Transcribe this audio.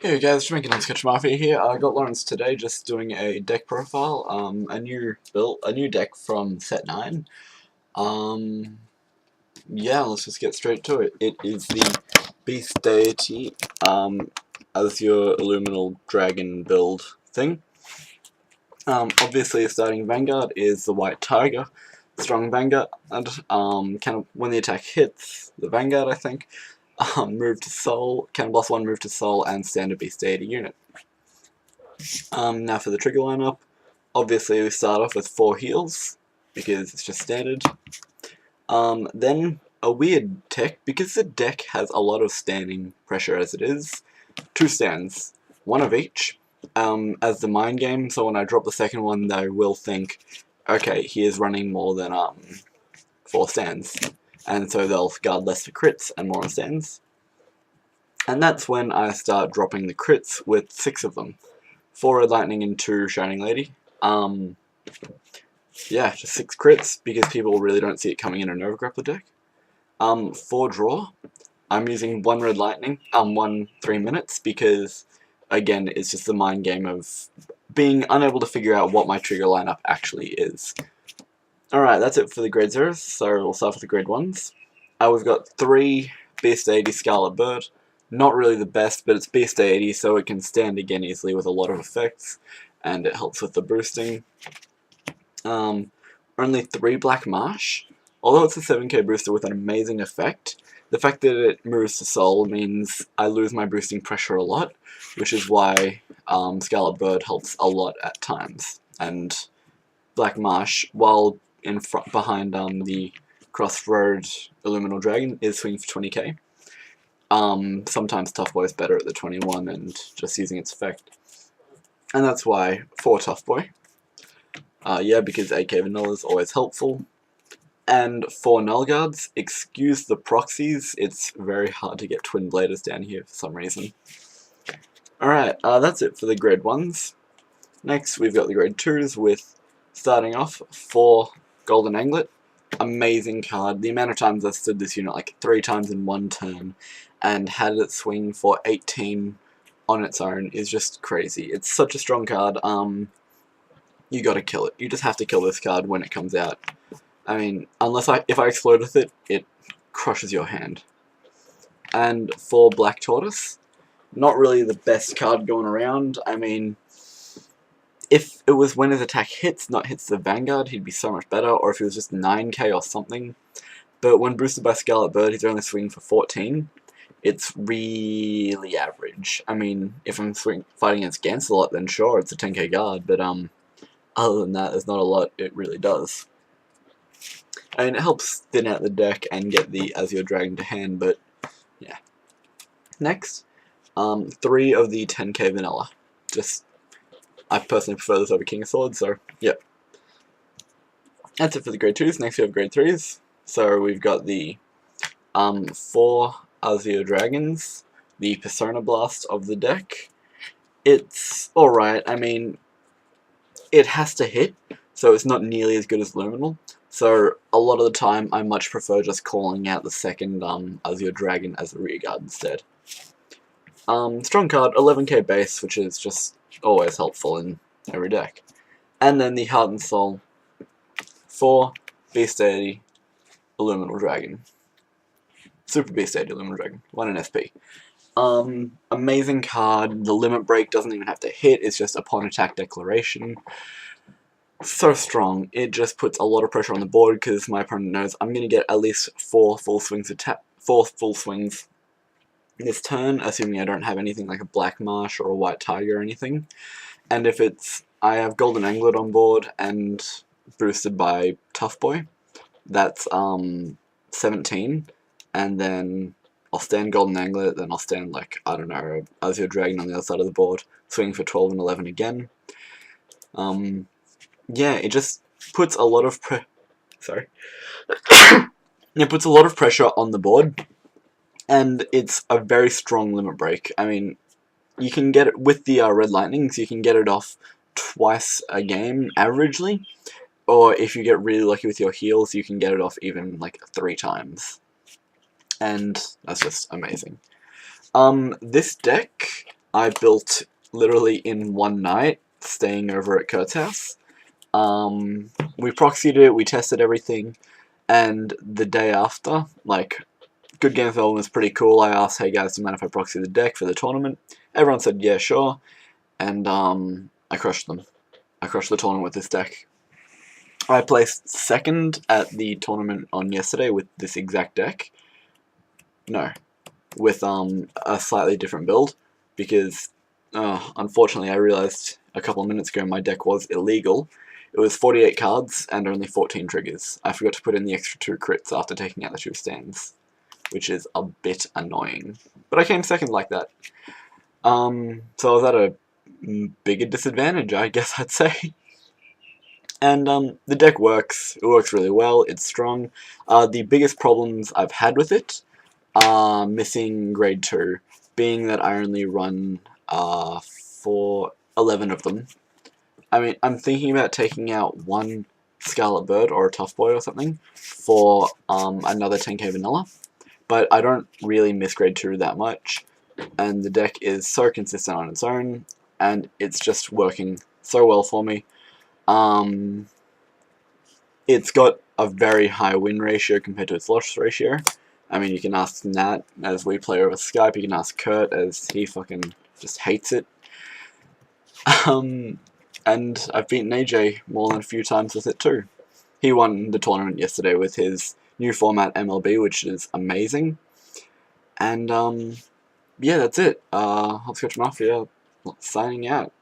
Hey guys, Jamaican on Sketch Mafia here. I got Lawrence today just doing a deck profile, a new deck from set 9. Um, yeah, let's just get straight to it. It is the Beast Deity, as your Illuminal Dragon build thing. Obviously starting Vanguard is the White Tiger, strong Vanguard, when the attack hits the Vanguard, I think, move to Soul, can plus 1 move to Soul, and standard Beast Deity unit. Now for the trigger lineup, obviously we start off with 4 heals, because it's just standard. Then a weird tech, because the deck has a lot of standing pressure as it is, 2 stands, 1 of each, as the mind game, so when I drop the second one they will think, okay, he is running more than 4 stands, and so they'll guard less for crits and more on stands. And that's when I start dropping the crits with 6 of them. 4 Red Lightning and 2 Shining Lady. Yeah, just 6 crits, because people really don't see it coming in a Nova Grappler deck. 4 Draw. I'm using 1 Red Lightning, 1 3 minutes, because, again, it's just the mind game of being unable to figure out what my trigger lineup actually is. Alright, that's it for the grade 0s, so we'll start with the grade 1s. We've got 3 Beast Deity Scarlet Bird. Not really the best, but it's Beast Deity, so it can stand again easily with a lot of effects, and it helps with the boosting. Only 3 Black Marsh. Although it's a 7k booster with an amazing effect, the fact that it moves to Soul means I lose my boosting pressure a lot, which is why Scarlet Bird helps a lot at times. And Black Marsh, while in front behind the Crossroad Illuminal Dragon, is swinging for 20k. Sometimes Tough Boy is better at the 21 and just using its effect. And that's why 4 Tough Boy. Yeah, because AK Vanilla is always helpful. And 4 Null Guards. Excuse the proxies, it's very hard to get Twin Bladers down here for some reason. Alright, that's it for the grade 1s. Next we've got the grade 2s with, starting off, 4 Golden Anglet. Amazing card. The amount of times I've stood this unit like 3 times in one turn and had it swing for 18 on its own is just crazy. It's such a strong card. You gotta kill it. You just have to kill this card when it comes out. I mean, if I explode with it, it crushes your hand. And 4 Black Tortoise. Not really the best card going around. I mean, if it was when his attack hits, not hits the Vanguard, he'd be so much better, or if he was just 9k or something. But when boosted by Scarlet Bird, he's only swinging for 14. It's really average. I mean, if I'm fighting against Gancelot, then sure, it's a 10k guard, but other than that, there's not a lot it really does. I mean, it helps thin out the deck and get the Azure Dragon to hand, but yeah. Next, 3 of the 10k vanilla. I personally prefer this over King of Swords, so yep. That's it for the grade 2s. Next we have grade 3s. So we've got the 4 Azure Dragons, the Persona Blast of the deck. It's alright, I mean, it has to hit, so it's not nearly as good as Luminal. So a lot of the time I much prefer just calling out the second Azure Dragon as a rear guard instead. Strong card, 11k base, which is just always helpful in every deck. And then the Heart and Soul, 4 Beast Deity, Illuminal Dragon. Super Beast Deity, Illuminal Dragon, 1 in SP. Amazing card, the limit break doesn't even have to hit, it's just upon attack declaration. So strong, it just puts a lot of pressure on the board because my opponent knows I'm going to get at least 4 full swings this turn, assuming I don't have anything like a Black Marsh or a White Tiger or anything. And if I have Golden Anglet on board and boosted by Tough Boy, that's 17, and then I'll stand Golden Anglet, then I'll stand like, I don't know, Azure Dragon on the other side of the board, swing for 12 and 11 again. Yeah, it just puts a lot of it puts a lot of pressure on the board, and it's a very strong limit break. I mean, you can get it with the Red Lightnings, you can get it off twice a game, averagely, or if you get really lucky with your heals, you can get it off even like 3 times. And that's just amazing. This deck I built literally in one night, staying over at Kurt's house. We proxied it, we tested everything, and the day after, like, Good Game Development was pretty cool. I asked, hey guys, do you mind if I proxy the deck for the tournament? Everyone said, yeah, sure, and I crushed them. I crushed the tournament with this deck. I placed second at the tournament on yesterday with this exact deck. No, with a slightly different build, because unfortunately I realized a couple of minutes ago my deck was illegal. It was 48 cards and only 14 triggers. I forgot to put in the extra 2 crits after taking out the 2 stands, which is a bit annoying. But I came second like that. So I was at a bigger disadvantage, I guess I'd say. And the deck works. It works really well. It's strong. The biggest problems I've had with it are missing grade 2, being that I only run for 11 of them. I mean, I'm thinking about taking out one Scarlet Bird or a Tough Boy or something for another 10k vanilla, but I don't really miss grade 2 that much, and the deck is so consistent on its own, and it's just working so well for me. It's got a very high win ratio compared to its loss ratio. I mean, you can ask Nat, as we play over Skype, you can ask Kurt, as he fucking just hates it. And I've beaten AJ more than a few times with it too. He won the tournament yesterday with his new format MLB, which is amazing. And yeah, that's it. Hopscotch Mafia signing out.